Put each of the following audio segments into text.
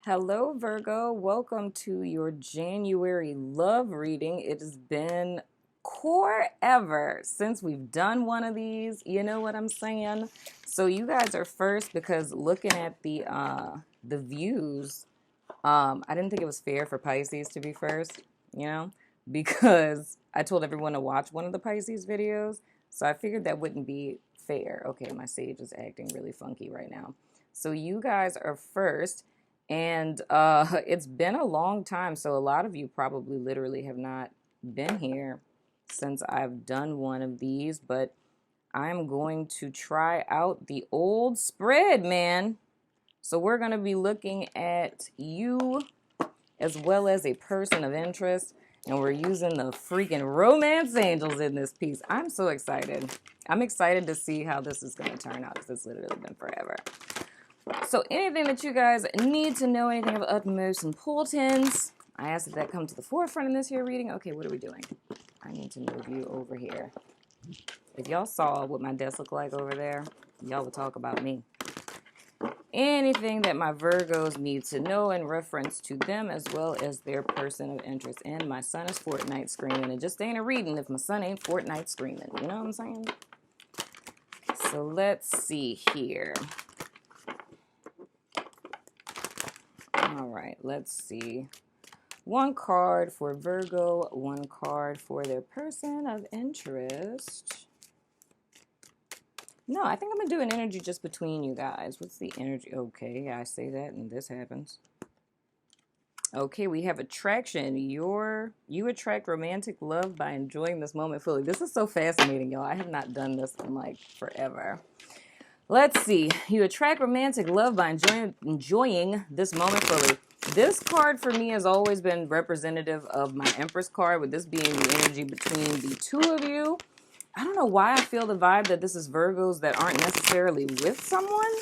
Hello, Virgo. Welcome to your January love reading. It has been forever since we've done one of these. You know what I'm saying? So you guys are first because looking at the views, I didn't think it was fair for Pisces to be first, you know, because I told everyone to watch one of the Pisces videos. So I figured that wouldn't be fair. Okay, my sage is acting really funky right now. So you guys are first. And it's been a long time, so a lot of you probably literally have not been here since I've done one of these, but I'm going to try out the old spread, man. So we're going to be looking at you as well as a person of interest, and we're using the freaking romance angels in this piece. I'm so excited. I'm excited to see how this is going to turn out because it's literally been forever. So anything that you guys need to know, anything of utmost importance, I ask that come to the forefront in this here reading. Okay, what are we doing? I need to move you over here. If y'all saw what my desk looked like over there, y'all would talk about me. Anything that my Virgos need to know in reference to them as well as their person of interest. And my sun is Fortnite screaming. It just ain't a reading if my sun ain't Fortnite screaming. You know what I'm saying? So let's see here. All right, let's see. One card for Virgo, one card for their person of interest. No, I think I'm going to do an energy just between you guys. What's the energy? Okay, I say that and this happens. Okay, we have attraction. You attract romantic love by enjoying this moment fully. This is so fascinating, y'all. I have not done this in like forever. Let's see. You attract romantic love by enjoying this moment fully. This card for me has always been representative of my Empress card, with this being the energy between the two of you. I don't know why I feel the vibe that this is Virgos that aren't necessarily with someone.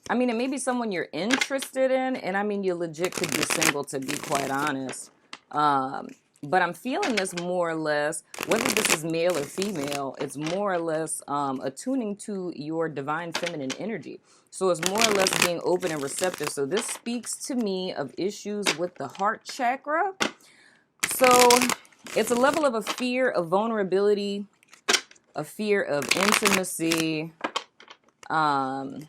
I mean, it may be someone you're interested in, and I mean, you legit could be single, to be quite honest. But I'm feeling this more or less, whether this is male or female, it's more or less attuning to your divine feminine energy. So it's more or less being open and receptive. So this speaks to me of issues with the heart chakra. So it's a level of a fear of vulnerability, a fear of intimacy, a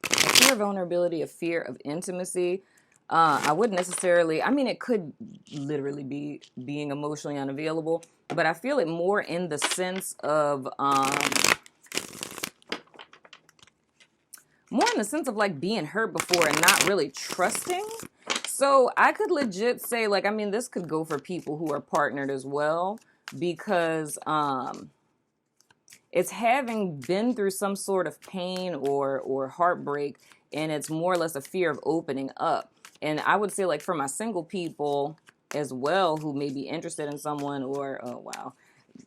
fear of vulnerability, a fear of intimacy. I wouldn't necessarily, I mean, it could literally be being emotionally unavailable, but I feel it more in the sense of, like being hurt before and not really trusting. So I could legit say, like, I mean, this could go for people who are partnered as well, because, it's having been through some sort of pain or heartbreak, and it's more or less a fear of opening up. And I would say, like, for my single people as well, who may be interested in someone, or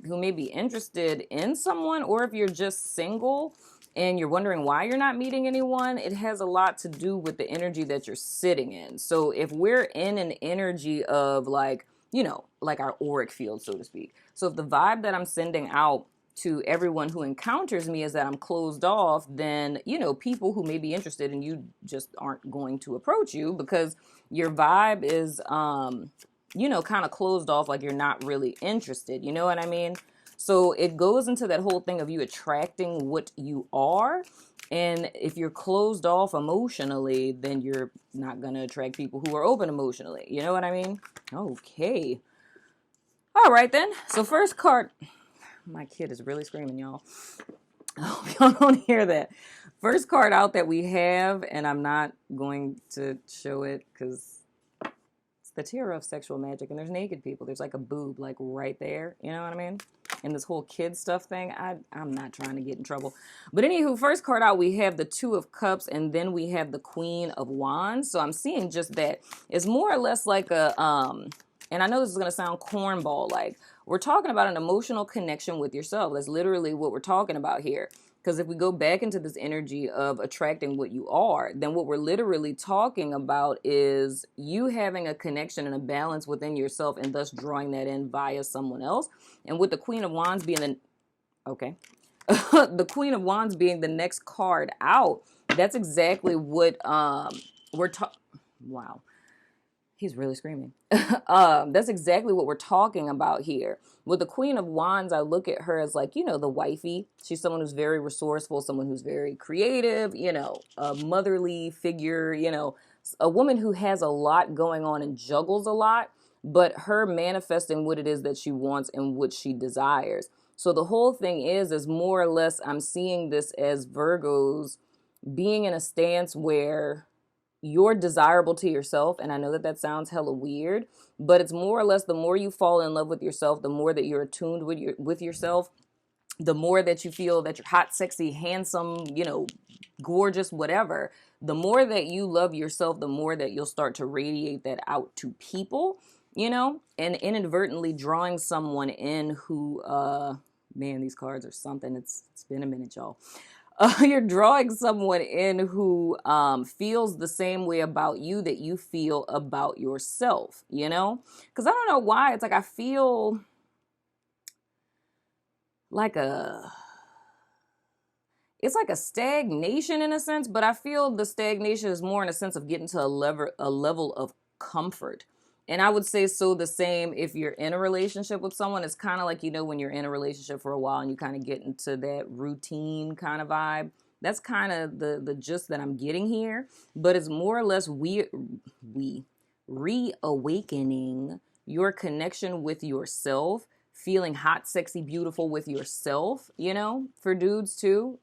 who may be interested in someone, or if you're just single and you're wondering why you're not meeting anyone, it has a lot to do with the energy that you're sitting in. So if we're in an energy of, like, you know, like our auric field, so to speak. So if the vibe that I'm sending out to everyone who encounters me is that I'm closed off, then, you know, people who may be interested in you just aren't going to approach you because your vibe is, you know, kind of closed off, like you're not really interested. You know what I mean? So it goes into that whole thing of you attracting what you are. And if you're closed off emotionally, then you're not going to attract people who are open emotionally. You know what I mean? Okay. All right, then. So first card. My kid is really screaming, y'all. I hope y'all don't hear that. First card out that we have, and I'm not going to show it because it's the Tarot of Sexual Magic, and there's naked people. There's like a boob, like right there. You know what I mean? And this whole kid stuff thing, I'm not trying to get in trouble. But anywho, first card out, we have the Two of Cups, and then we have the Queen of Wands. So I'm seeing just that. It's more or less like a, and I know this is going to sound cornball-like. We're talking about an emotional connection with yourself. That's literally what we're talking about here. Because if we go back into this energy of attracting what you are, then what we're literally talking about is you having a connection and a balance within yourself, and thus drawing that in via someone else. And with the Queen of Wands being the Queen of Wands being the next card out, that's exactly what Wow. He's really screaming. That's exactly what we're talking about here. With the Queen of Wands, I look at her as like, the wifey. She's someone who's very resourceful, someone who's very creative, a motherly figure, a woman who has a lot going on and juggles a lot, but her manifesting what it is that she wants and what she desires. So the whole thing is more or less, I'm seeing this as Virgos being in a stance where you're desirable to yourself. And I know that sounds hella weird, but it's more or less the more you fall in love with yourself, the more that you're attuned with yourself, the more that you feel that you're hot, sexy, handsome, gorgeous, whatever. The more that you love yourself, the more that you'll start to radiate that out to people, and inadvertently drawing someone in who, man, these cards are something. It's been a minute, y'all. You're drawing someone in who feels the same way about you that you feel about yourself, Because I don't know why. It's like I feel like it's like a stagnation in a sense, but I feel the stagnation is more in a sense of getting to a level of comfort. And I would say so the same if you're in a relationship with someone. It's kind of like, when you're in a relationship for a while and you kind of get into that routine kind of vibe. That's kind of the gist that I'm getting here. But it's more or less we reawakening your connection with yourself, feeling hot, sexy, beautiful with yourself, for dudes too,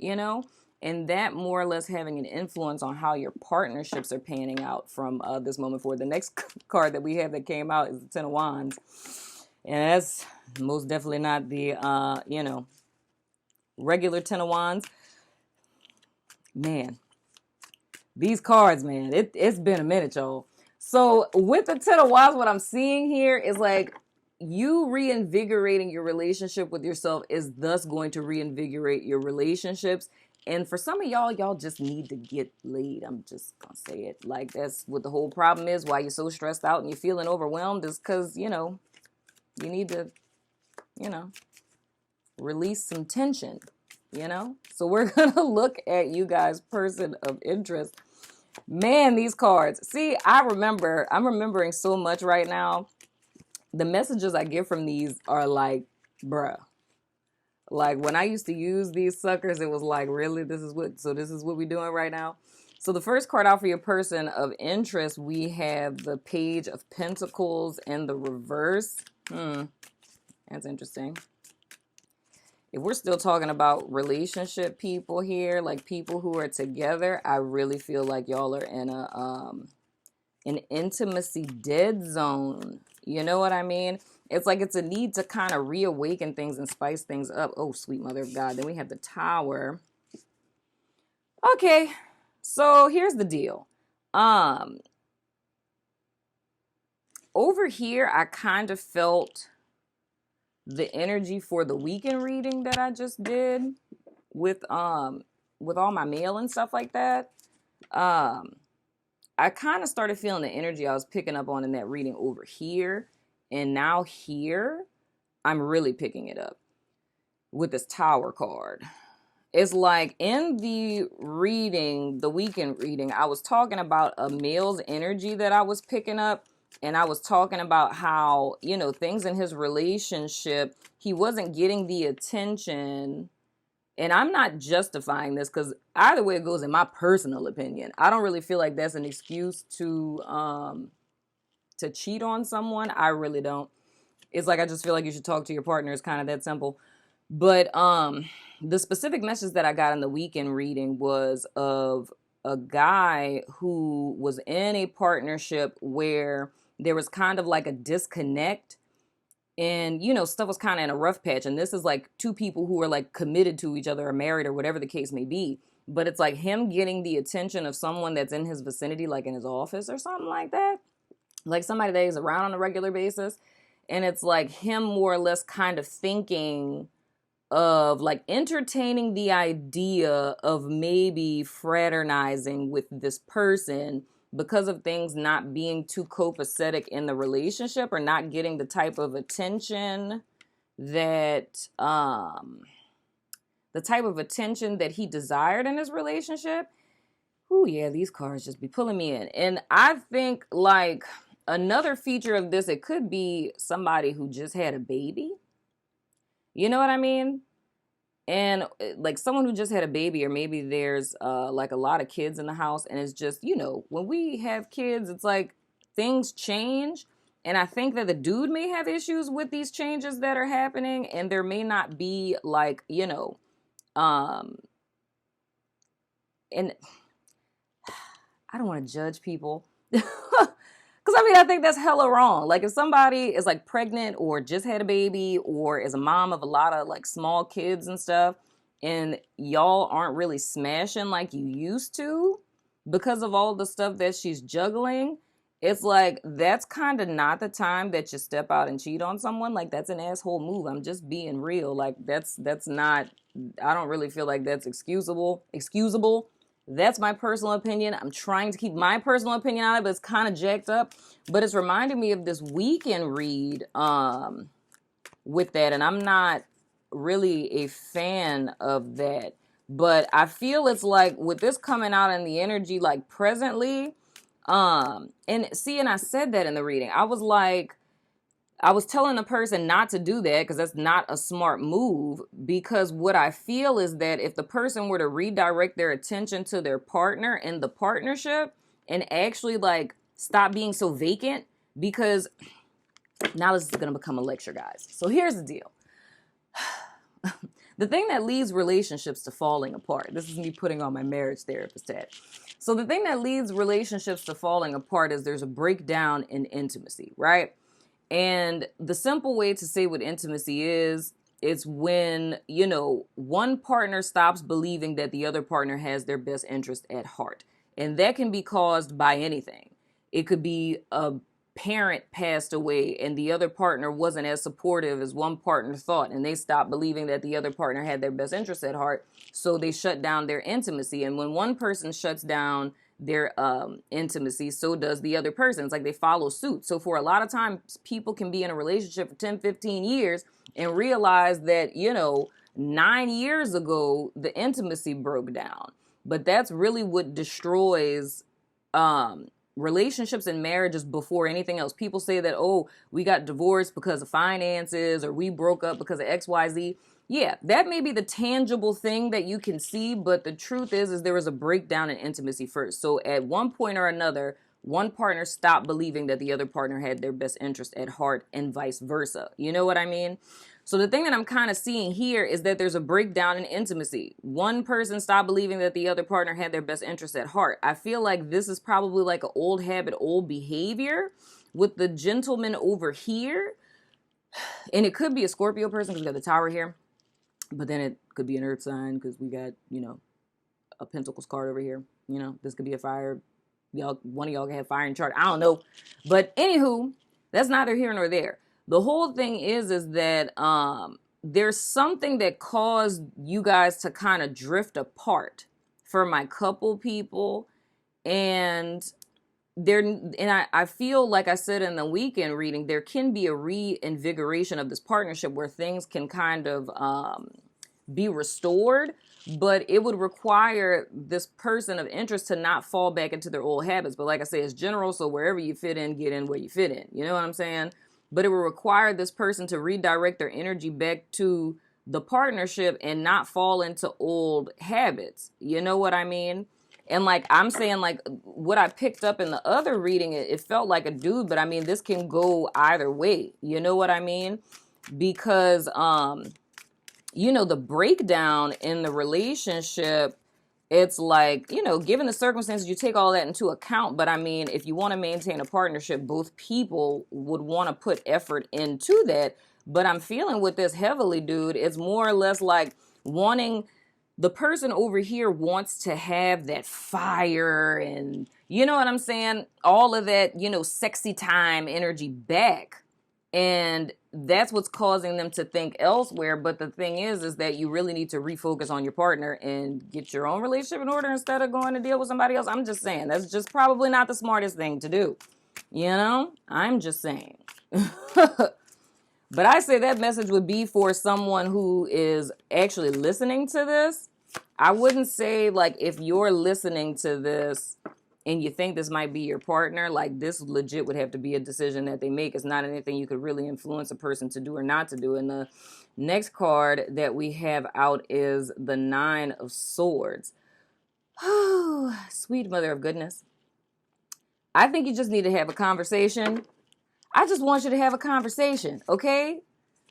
and that more or less having an influence on how your partnerships are panning out from this moment forward. The next card that we have that came out is the Ten of Wands. And that's most definitely not the, regular Ten of Wands. Man, these cards, man, it's been a minute, y'all. So with the Ten of Wands, what I'm seeing here is like, you reinvigorating your relationship with yourself is thus going to reinvigorate your relationships. And for some of y'all just need to get laid. I'm just going to say it. Like, that's what the whole problem is. Why you're so stressed out and you're feeling overwhelmed is because, you need to, release some tension, So we're going to look at you guys' person of interest. Man, these cards. See, I'm remembering so much right now. The messages I get from these are like, bruh. Like when I used to use these suckers, it was like, really, this is what we're doing right now. So the first card out for your person of interest, we have the Page of Pentacles in the reverse. That's interesting. If we're still talking about relationship people here, like people who are together, I really feel like y'all are in an intimacy dead zone. You know what I mean? It's like it's a need to kind of reawaken things and spice things up. Oh, sweet mother of God. Then we have the Tower. Okay, so here's the deal. Over here, I kind of felt the energy for the weekend reading that I just did with all my mail and stuff like that. I kind of started feeling the energy I was picking up on in that reading over here. And now here, I'm really picking it up with this Tower card. It's like in the reading, the weekend reading, I was talking about a male's energy that I was picking up. And I was talking about how, things in his relationship, he wasn't getting the attention. And I'm not justifying this because either way it goes, in my personal opinion, I don't really feel like that's an excuse to cheat on someone. I really don't. It's like, I just feel like you should talk to your partner. It's kind of that simple. But the specific message that I got in the weekend reading was of a guy who was in a partnership where there was kind of like a disconnect and, stuff was kind of in a rough patch. And this is like two people who are like committed to each other or married or whatever the case may be. But it's like him getting the attention of someone that's in his vicinity, like in his office or something like that. Like somebody that is around on a regular basis. And it's like him more or less kind of thinking of like entertaining the idea of maybe fraternizing with this person because of things not being too copacetic in the relationship or not getting the type of attention that he desired in his relationship. Oh yeah, these cards just be pulling me in. And I think like another feature of this, it could be somebody who just had a baby. You know what I mean? And like someone who just had a baby, or maybe there's like a lot of kids in the house, and it's just, you know, when we have kids, it's like things change. And I think that the dude may have issues with these changes that are happening, and there may not be like, you know, and I don't want to judge people. Because I mean, I think that's hella wrong. Like if somebody is like pregnant or just had a baby or is a mom of a lot of like small kids and stuff, and y'all aren't really smashing like you used to because of all the stuff that she's juggling, it's like that's kind of not the time that you step out and cheat on someone. Like that's an asshole move. I'm just being real. Like that's not, I don't really feel like that's excusable. That's my personal opinion. I'm trying to keep my personal opinion on it, but it's kind of jacked up. But it's reminding me of this weekend read with that, and I'm not really a fan of that. But I feel it's like with this coming out in the energy, like presently, and see, and I said that in the reading. I was like, I was telling the person not to do that because that's not a smart move, because what I feel is that if the person were to redirect their attention to their partner in the partnership and actually like stop being so vacant, because now this is going to become a lecture, guys. So here's the deal. The thing that leads relationships to falling apart, this is me putting on my marriage therapist hat. So the thing that leads relationships to falling apart is there's a breakdown in intimacy, right? And the simple way to say what intimacy is, it's when, you know, one partner stops believing that the other partner has their best interest at heart. And that can be caused by anything. It could be a parent passed away and the other partner wasn't as supportive as one partner thought, and they stopped believing that the other partner had their best interest at heart. So they shut down their intimacy. And when one person shuts down their intimacy, so does the other person. It's like they follow suit. So for a lot of times, people can be in a relationship for 10, 15 years and realize that, you know, 9 years ago, the intimacy broke down. But that's really what destroys relationships and marriages before anything else. People say that, oh, we got divorced because of finances, or we broke up because of XYZ. Yeah, that may be the tangible thing that you can see, but the truth is there was a breakdown in intimacy first. So at one point or another, one partner stopped believing that the other partner had their best interest at heart, and vice versa. You know what I mean? So the thing that I'm kind of seeing here is that there's a breakdown in intimacy. One person stopped believing that the other partner had their best interest at heart. I feel like this is probably like an old habit, old behavior with the gentleman over here. And it could be a Scorpio person because we got the Tower here. But then it could be an earth sign because we got, you know, a Pentacles card over here. You know, this could be a fire. Y'all, one of y'all can have fire in chart. I don't know. But anywho, that's neither here nor there. The whole thing is that there's something that caused you guys to kind of drift apart for my couple people. And I feel like I said in the weekend reading, there can be a reinvigoration of this partnership where things can kind of be restored, but it would require this person of interest to not fall back into their old habits. But like I say, it's general, so wherever you fit in, get in where you fit in. You know what I'm saying? But it will require this person to redirect their energy back to the partnership and not fall into old habits. You know what I mean? And like I'm saying, like what I picked up in the other reading, it felt like a dude, but I mean, this can go either way. You know what I mean? Because, you know, the breakdown in the relationship, it's like, you know, given the circumstances, you take all that into account. But I mean, if you want to maintain a partnership, both people would want to put effort into that. But I'm feeling with this heavily, dude, it's more or less like wanting, the person over here wants to have that fire and, you know what I'm saying? All of that, you know, sexy time energy back. And that's what's causing them to think elsewhere. But the thing is that you really need to refocus on your partner and get your own relationship in order instead of going to deal with somebody else. I'm just saying, that's just probably not the smartest thing to do. You know, I'm just saying. But I say that message would be for someone who is actually listening to this. I wouldn't say, like, if you're listening to this and you think this might be your partner, like, this legit would have to be a decision that they make. It's not anything you could really influence a person to do or not to do. And the next card that we have out is the Nine of Swords. Oh, sweet mother of goodness. I think you just need to have a conversation. I just want you to have a conversation, okay?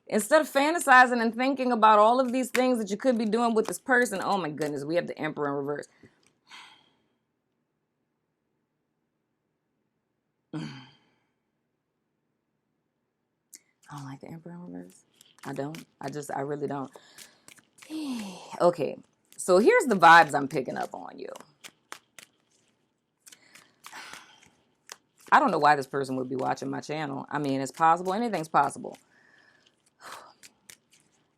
Instead of fantasizing and thinking about all of these things that you could be doing with this person. Oh my goodness, we have the Emperor in reverse. I don't like the Emperor in reverse. I don't. I really don't. Okay, so here's the vibes I'm picking up on you. I don't know why this person would be watching my channel. I mean, it's possible. Anything's possible.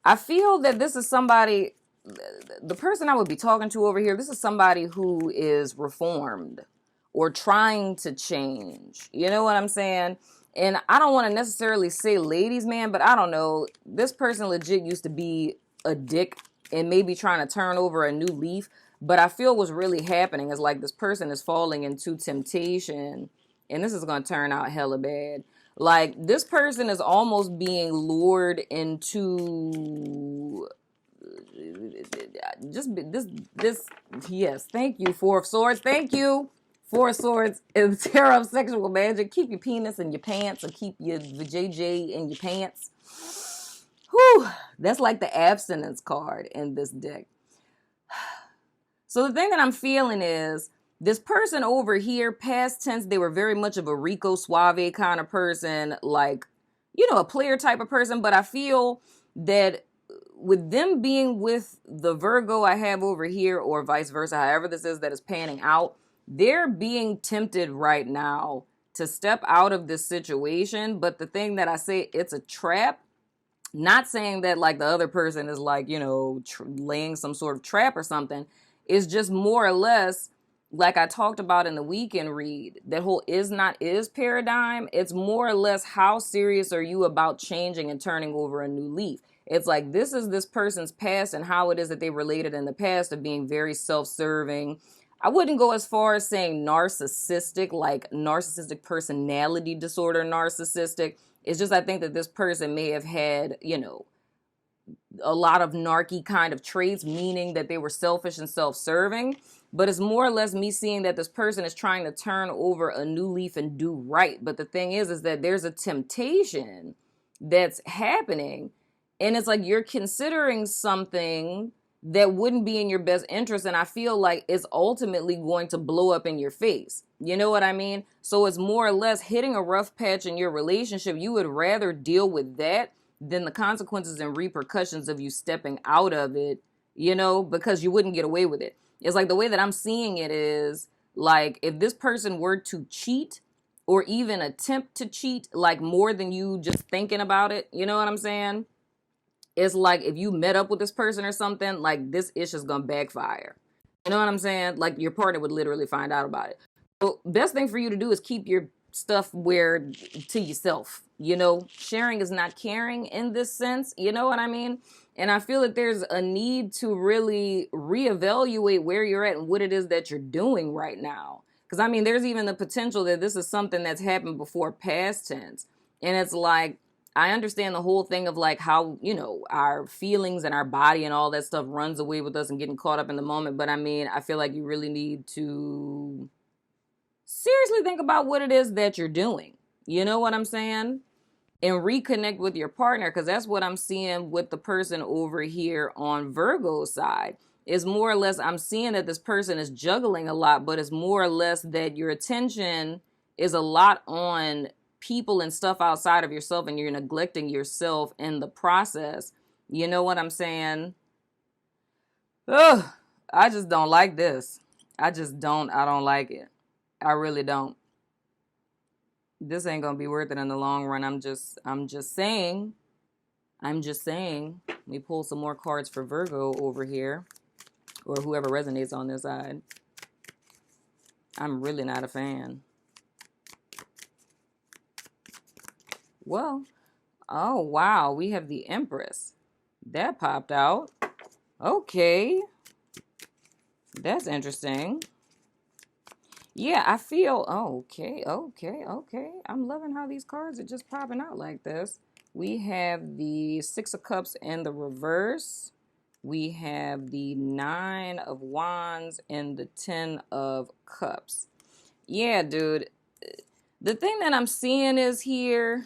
I feel that this is somebody, the person I would be talking to over here, this is somebody who is reformed or trying to change. You know what I'm saying? And I don't want to necessarily say ladies man, but I don't know. This person legit used to be a dick and maybe trying to turn over a new leaf. But I feel what's really happening is like this person is falling into temptation. And this is going to turn out hella bad. Like, this person is almost being lured into just this. Yes, thank you, Four of Swords. Thank you, Four of Swords. Is the tarot of sexual magic. Keep your penis in your pants, or keep your JJ in your pants. Whew, that's like the abstinence card in this deck. So the thing that I'm feeling is, this person over here, past tense, they were very much of a Rico Suave kind of person, like, you know, a player type of person. But I feel that with them being with the Virgo I have over here, or vice versa, however this is that is panning out, they're being tempted right now to step out of this situation. But the thing that I say, it's a trap. Not saying that like the other person is like, you know, laying some sort of trap or something. It's just more or less, like I talked about in the weekend read, that whole is not is paradigm. It's more or less, how serious are you about changing and turning over a new leaf? It's like, this is this person's past and how it is that they related in the past of being very self-serving. I wouldn't go as far as saying narcissistic, like narcissistic personality disorder, narcissistic. It's just, I think that this person may have had, you know, a lot of narky kind of traits, meaning that they were selfish and self-serving. But it's more or less me seeing that this person is trying to turn over a new leaf and do right. But the thing is that there's a temptation that's happening. And it's like you're considering something that wouldn't be in your best interest. And I feel like it's ultimately going to blow up in your face. You know what I mean? So it's more or less hitting a rough patch in your relationship. You would rather deal with that than the consequences and repercussions of you stepping out of it, you know, because you wouldn't get away with it. It's like the way that I'm seeing it is like, if this person were to cheat or even attempt to cheat, like more than you just thinking about it, you know what I'm saying? It's like if you met up with this person or something, like this ish is going to backfire. You know what I'm saying? Like your partner would literally find out about it. So best thing for you to do is keep your stuff where to yourself. You know, sharing is not caring in this sense. You know what I mean? And I feel that there's a need to really reevaluate where you're at and what it is that you're doing right now. Because, I mean, there's even the potential that this is something that's happened before past tense. And it's like, I understand the whole thing of like how, you know, our feelings and our body and all that stuff runs away with us and getting caught up in the moment. But I mean, I feel like you really need to seriously think about what it is that you're doing. You know what I'm saying? And reconnect with your partner, because that's what I'm seeing with the person over here on Virgo's side. Is more or less, I'm seeing that this person is juggling a lot, but it's more or less that your attention is a lot on people and stuff outside of yourself, and you're neglecting yourself in the process. You know what I'm saying? Ugh, I just don't like this. I don't like it. I really don't. This ain't gonna be worth it in the long run. I'm just saying. Let me pull some more cards for Virgo over here, or whoever resonates on this side. I'm really not a fan. Well, oh wow, we have the Empress. That popped out. Okay. That's interesting. Yeah, I feel, oh, okay. I'm loving how these cards are just popping out like this. We have the Six of Cups in the reverse. We have the Nine of Wands and the Ten of Cups. Yeah, dude. The thing that I'm seeing is here,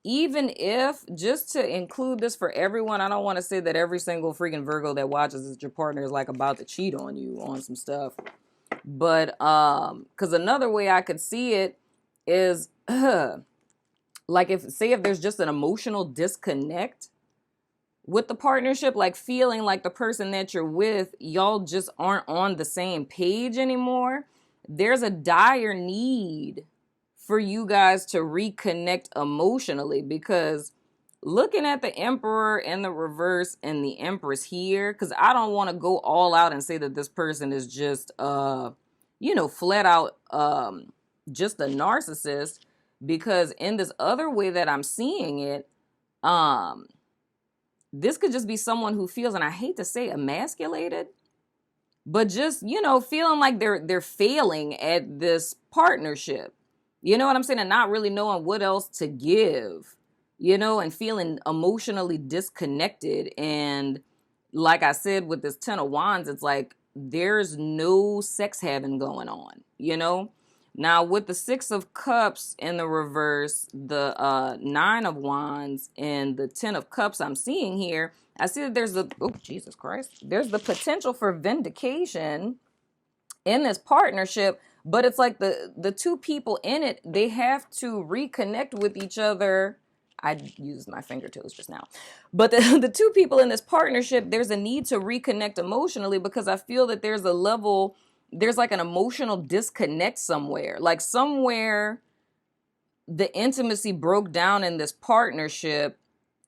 even if, just to include this for everyone, I don't want to say that every single freaking Virgo that watches is your partner is like about to cheat on you on some stuff. But because another way I could see it is like if there's just an emotional disconnect with the partnership, like feeling like the person that you're with, y'all just aren't on the same page anymore. There's a dire need for you guys to reconnect emotionally, because looking at the Emperor in the reverse and the Empress here, because I don't want to go all out and say that this person is just flat out just a narcissist, because in this other way that I'm seeing it, this could just be someone who feels, and I hate to say emasculated, but just, feeling like they're failing at this partnership. You know what I'm saying? And not really knowing what else to give, and feeling emotionally disconnected. And like I said, with this Ten of Wands, it's like there's no sex having going on, Now, with the Six of Cups in the reverse, the Nine of Wands, and the Ten of Cups I'm seeing here, I see that there's Jesus Christ, there's the potential for vindication in this partnership, but it's like the two people in it, they have to reconnect with each other. I used my fingertips just now. But the two people in this partnership, there's a need to reconnect emotionally, because I feel that there's like an emotional disconnect somewhere. Like somewhere the intimacy broke down in this partnership.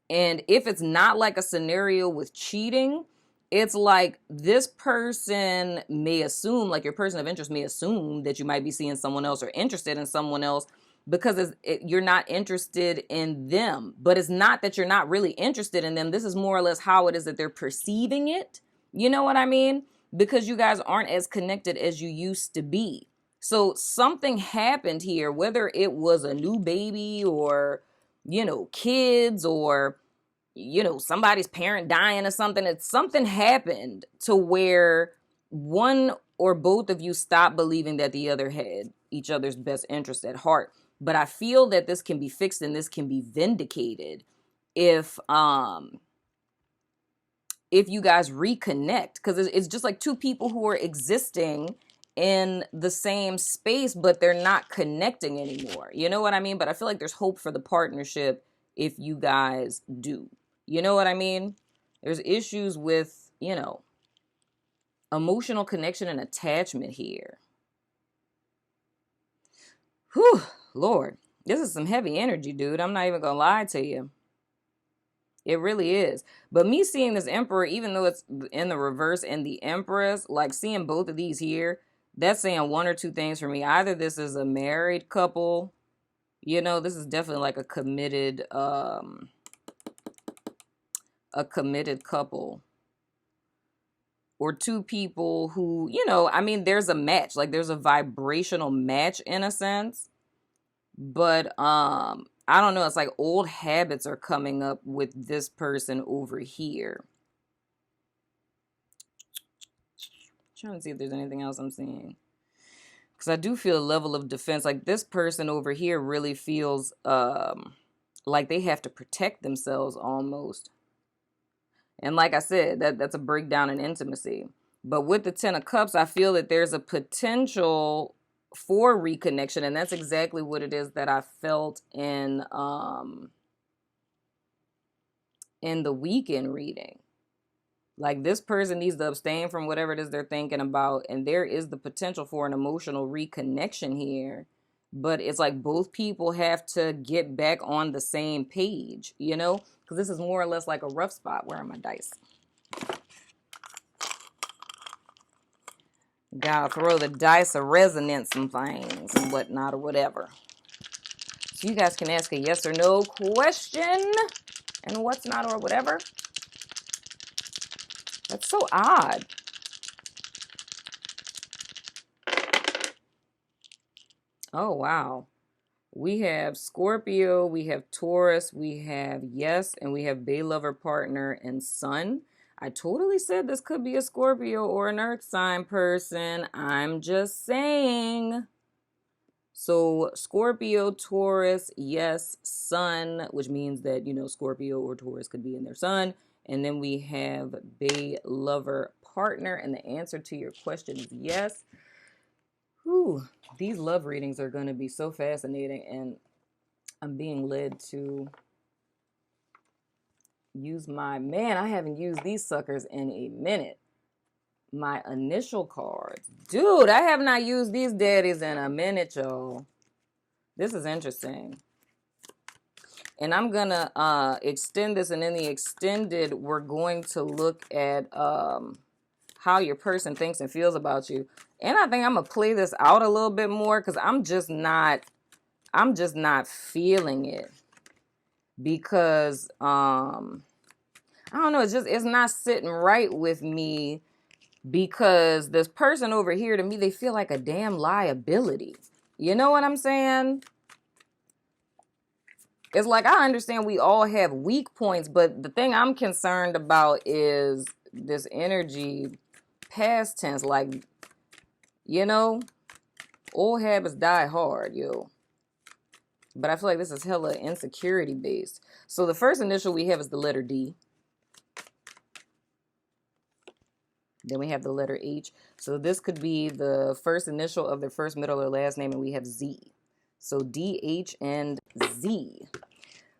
And if it's not like a scenario with cheating, it's like this person may assume, like your person of interest may assume that you might be seeing someone else or interested in someone else, because you're not interested in them. But it's not that you're not really interested in them. This is more or less how it is that they're perceiving it. You know what I mean? Because you guys aren't as connected as you used to be. So something happened here, whether it was a new baby or, kids, or, somebody's parent dying or something. It's something happened to where one or both of you stopped believing that the other had each other's best interest at heart. But I feel that this can be fixed and this can be vindicated if you guys reconnect, because it's just like two people who are existing in the same space, but they're not connecting anymore. You know what I mean? But I feel like there's hope for the partnership if you guys do. You know what I mean? There's issues with, emotional connection and attachment here. Whew, Lord, this is some heavy energy, dude. I'm not even gonna lie to you. It really is. But me seeing this Emperor, even though it's in the reverse, and the Empress, like seeing both of these here, that's saying one or two things for me. Either this is a married couple, this is definitely like a committed couple, or two people who, there's a match, like there's a vibrational match in a sense. But I don't know. It's like old habits are coming up with this person over here. Trying to see if there's anything else I'm seeing. Because I do feel a level of defense. Like this person over here really feels like they have to protect themselves almost. And like I said, that's a breakdown in intimacy. But with the Ten of Cups, I feel that there's a potential for reconnection, and that's exactly what it is that I felt in the weekend reading. Like this person needs to abstain from whatever it is they're thinking about, and there is the potential for an emotional reconnection here. But it's like both people have to get back on the same page, because this is more or less like a rough spot. Where are my dice? Gotta throw the dice of resonance and things and whatnot or whatever. So you guys can ask a yes or no question and what's not or whatever. That's so odd. Oh, wow. We have Scorpio, we have Taurus, we have yes, and we have Bay lover partner and sun. I totally said this could be a Scorpio or an earth sign person. I'm just saying. So Scorpio, Taurus, yes, sun, which means that, Scorpio or Taurus could be in their sun. And then we have Bay lover partner. And the answer to your question is yes. Whew, these love readings are going to be so fascinating. And I'm being led to use man, I haven't used these suckers in a minute. My initial cards. Dude, I have not used these daddies in a minute, y'all. This is interesting. And I'm going to extend this. And in the extended, we're going to look at how your person thinks and feels about you. And I think I'm going to play this out a little bit more because I'm just not feeling it. Because, I don't know, it's not sitting right with me because this person over here, to me, they feel like a damn liability. You know what I'm saying? It's like, I understand we all have weak points, but the thing I'm concerned about is this energy past tense. Like, old habits die hard, yo. But I feel like this is hella insecurity based. So the first initial we have is the letter D. Then we have the letter H. So this could be the first initial of their first, middle, or last name, and we have Z. So D, H, and Z.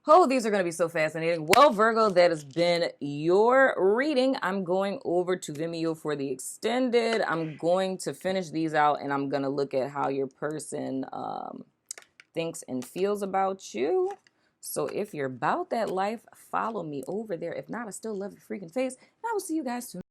Oh, these are going to be so fascinating. Well, Virgo, that has been your reading. I'm going over to Vimeo for the extended. I'm going to finish these out, and I'm going to look at how your person thinks and feels about you. So if you're about that life, follow me over there. If not, I still love your freaking face. And I will see you guys soon.